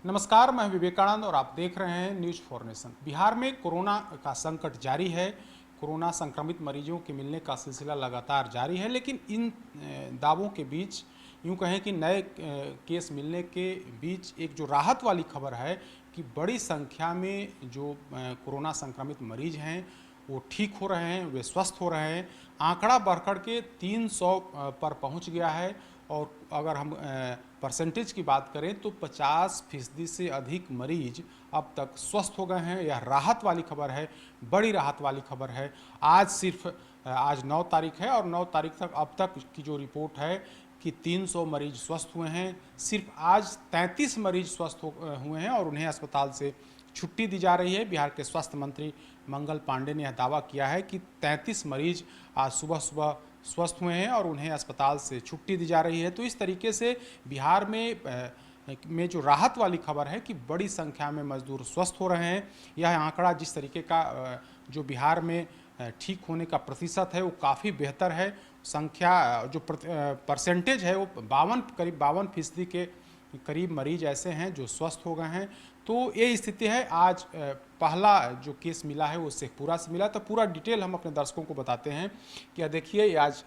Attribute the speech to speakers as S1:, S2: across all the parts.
S1: नमस्कार, मैं विवेकानंद और आप देख रहे हैं न्यूज फॉर नेशन। बिहार में कोरोना का संकट जारी है। कोरोना संक्रमित मरीजों के मिलने का सिलसिला लगातार जारी है, लेकिन इन दावों के बीच यूं कहें कि नए केस मिलने के बीच एक जो राहत वाली खबर है कि बड़ी संख्या में जो कोरोना संक्रमित मरीज हैं वो ठीक हो रहे हैं, वे स्वस्थ हो रहे हैं। आंकड़ा बढ़कर के 300 पर पहुंच गया है और अगर हम परसेंटेज की बात करें तो 50% से अधिक मरीज अब तक स्वस्थ हो गए हैं। यह राहत वाली खबर है, बड़ी राहत वाली खबर है। आज 9 तारीख है और 9 तारीख तक अब तक की जो रिपोर्ट है कि 300 मरीज स्वस्थ हुए हैं। सिर्फ आज 33 मरीज स्वस्थ हुए हैं और उन्हें अस्पताल से छुट्टी दी जा रही है। बिहार के स्वास्थ्य मंत्री मंगल पांडे ने यह दावा किया है कि 33 मरीज आज सुबह सुबह स्वस्थ हुए हैं और उन्हें अस्पताल से छुट्टी दी जा रही है। तो इस तरीके से बिहार में जो राहत वाली खबर है कि बड़ी संख्या में मजदूर स्वस्थ हो रहे हैं। यह आंकड़ा जिस तरीके का जो बिहार में ठीक होने का प्रतिशत है वो काफ़ी बेहतर है। संख्या जो परसेंटेज है वो करीब 52% के करीब मरीज ऐसे हैं जो स्वस्थ हो गए हैं। तो ये स्थिति है। आज पहला जो केस मिला है वो शेखपुरा से मिला। तो पूरा डिटेल हम अपने दर्शकों को बताते हैं कि देखिए आज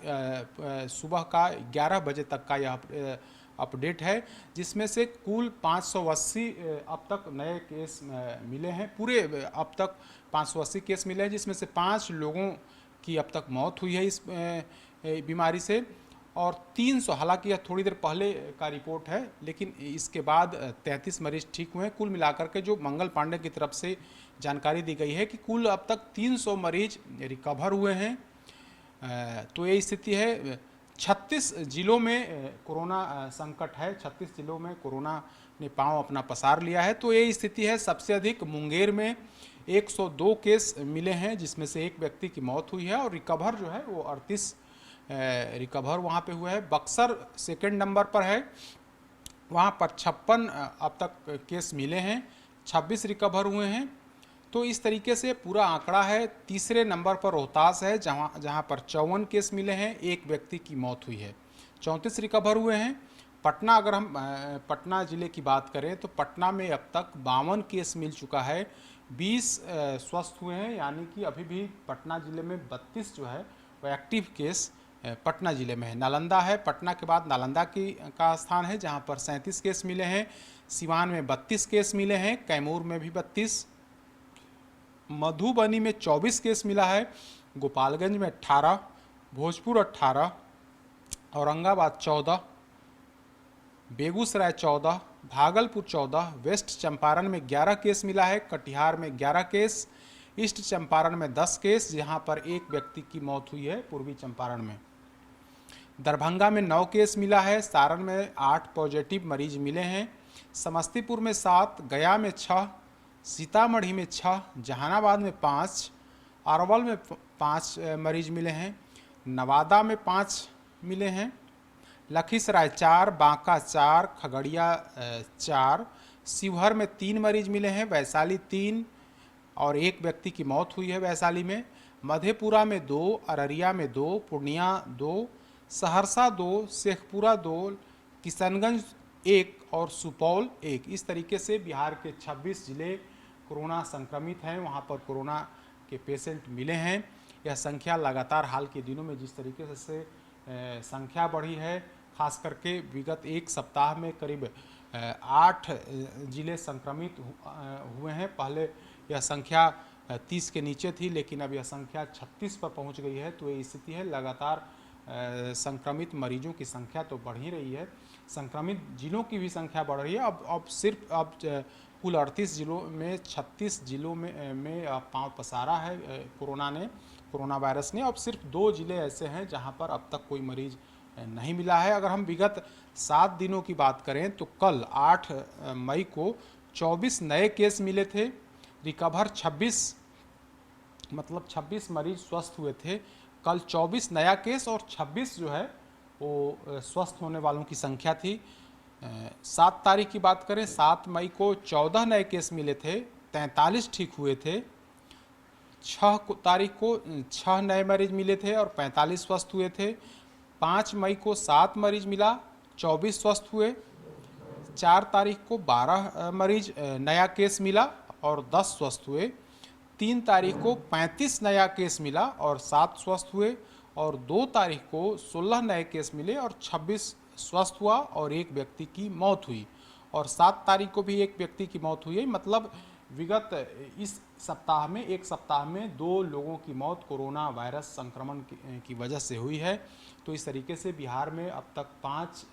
S1: सुबह का 11 बजे तक का यह अपडेट है, जिसमें से कुल 580 अब तक नए केस मिले हैं। पूरे अब तक 580 केस मिले हैं, जिसमें से 5 लोगों की अब तक मौत हुई है इस बीमारी से और 300, हालांकि यह थोड़ी देर पहले का रिपोर्ट है, लेकिन इसके बाद 33 मरीज ठीक हुए हैं। कुल मिलाकर के जो मंगल पांडे की तरफ से जानकारी दी गई है कि कुल अब तक 300 मरीज रिकवर हुए हैं। तो ये स्थिति है। 36 जिलों में कोरोना संकट है। 36 जिलों में कोरोना ने पांव अपना पसार लिया है। तो ये स्थिति है। सबसे अधिक मुंगेर में 102 केस मिले हैं, जिसमें से एक व्यक्ति की मौत हुई है और रिकवर जो है वो 38 रिकवर वहाँ पे हुआ है। बक्सर सेकंड नंबर पर है, वहाँ पर 56 अब तक केस मिले हैं, 26 रिकवर हुए हैं। तो इस तरीके से पूरा आंकड़ा है। तीसरे नंबर पर रोहतास है, जहाँ पर 54 केस मिले हैं, एक व्यक्ति की मौत हुई है, 34 रिकवर हुए हैं। पटना, अगर हम पटना ज़िले की बात करें तो पटना में अब तक 52 केस मिल चुका है, 20 स्वस्थ हुए हैं। यानी कि अभी भी पटना ज़िले में 32 जो है वो एक्टिव केस पटना ज़िले में है। नालंदा है, पटना के बाद नालंदा का स्थान है, जहाँ पर 37 केस मिले हैं। सिवान में 32 केस मिले हैं, कैमूर में भी 32, मधुबनी में 24 केस मिला है, गोपालगंज में 18, भोजपुर 18, औरंगाबाद 14, बेगूसराय 14, भागलपुर 14, वेस्ट चंपारण में 11 केस मिला है, कटिहार में 11 केस, ईस्ट चंपारण में 10 केस, जहां पर एक व्यक्ति की मौत हुई है पूर्वी चंपारण में। दरभंगा में 9 केस मिला है, सारण में 8 पॉजिटिव मरीज मिले हैं, समस्तीपुर में 7, गया में 6, सीतामढ़ी में 6, जहानाबाद में 5, अरवल में 5 मरीज मिले हैं, नवादा में 5 मिले हैं, लखीसराय 4, बांका 4, खगड़िया 4, शिवहर में 3 मरीज मिले हैं, वैशाली 3 और एक व्यक्ति की मौत हुई है वैशाली में, मधेपुरा में 2, अररिया में 2, पूर्णिया 2, सहरसा 2, शेखपुरा 2, किशनगंज 1 और सुपौल 1। इस तरीके से बिहार के 26 जिले कोरोना संक्रमित हैं, वहाँ पर कोरोना के पेशेंट मिले हैं। यह संख्या लगातार हाल के दिनों में जिस तरीके से संख्या बढ़ी है, खास करके विगत एक सप्ताह में करीब 8 जिले संक्रमित हुए हैं। पहले यह संख्या 30 के नीचे थी, लेकिन अब यह संख्या 36 पर पहुंच गई है। तो ये स्थिति है। लगातार संक्रमित मरीजों की संख्या तो बढ़ ही रही है, संक्रमित जिलों की भी संख्या बढ़ रही है। अब कुल 38 जिलों में 36 जिलों में पांव पसारा है कोरोना वायरस ने। अब सिर्फ 2 जिले ऐसे हैं जहां पर अब तक कोई मरीज नहीं मिला है। अगर हम विगत 7 दिनों की बात करें तो कल 8 मई को 24 नए केस मिले थे, रिकवर 26, मतलब 26 मरीज स्वस्थ हुए थे। कल 24 नया केस और 26 जो है वो स्वस्थ होने वालों की संख्या थी। 7 तारीख की बात करें, 7 मई को 14 नए केस मिले थे, 43 ठीक हुए थे। 6 तारीख को 6 नए मरीज मिले थे और 45 स्वस्थ हुए थे। 5 मई को 7 मरीज मिला, 24 स्वस्थ हुए। 4 तारीख को 12 मरीज नया केस मिला और 10 स्वस्थ हुए। 3 तारीख को 35 नया केस मिला और 7 स्वस्थ हुए और 2 तारीख को 16 नए केस मिले और 26 स्वस्थ हुआ और एक व्यक्ति की मौत हुई और 7 तारीख को भी एक व्यक्ति की मौत हुई है। मतलब विगत इस सप्ताह में, एक सप्ताह में 2 लोगों की मौत कोरोना वायरस संक्रमण की वजह से हुई है। तो इस तरीके से बिहार में अब तक 5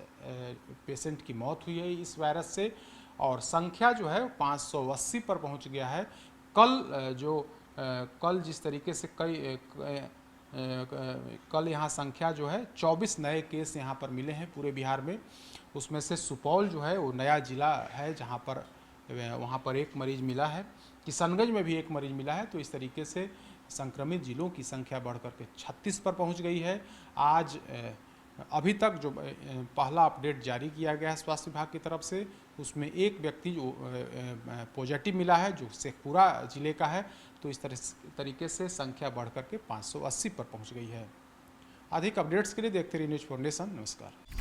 S1: पेशेंट की मौत हुई है इस वायरस से और संख्या जो है 580 पर पहुंच गया है। कल जिस तरीके से कल यहाँ संख्या जो है 24 नए केस यहाँ पर मिले हैं पूरे बिहार में। उसमें से सुपौल जो है वो नया जिला है जहाँ पर वहाँ पर एक मरीज मिला है। किशनगंज में भी एक मरीज मिला है। तो इस तरीके से संक्रमित जिलों की संख्या बढ़कर के 36 पर पहुँच गई है। आज अभी तक जो पहला अपडेट जारी किया गया है स्वास्थ्य विभाग की तरफ से, उसमें एक व्यक्ति जो पॉजिटिव मिला है जो शेखपुरा जिले का है। तो इस तरीके से संख्या बढ़कर के 580 पर पहुंच गई है। अधिक अपडेट्स के लिए देखते रहिए न्यूज़ फॉर नेशन। नमस्कार।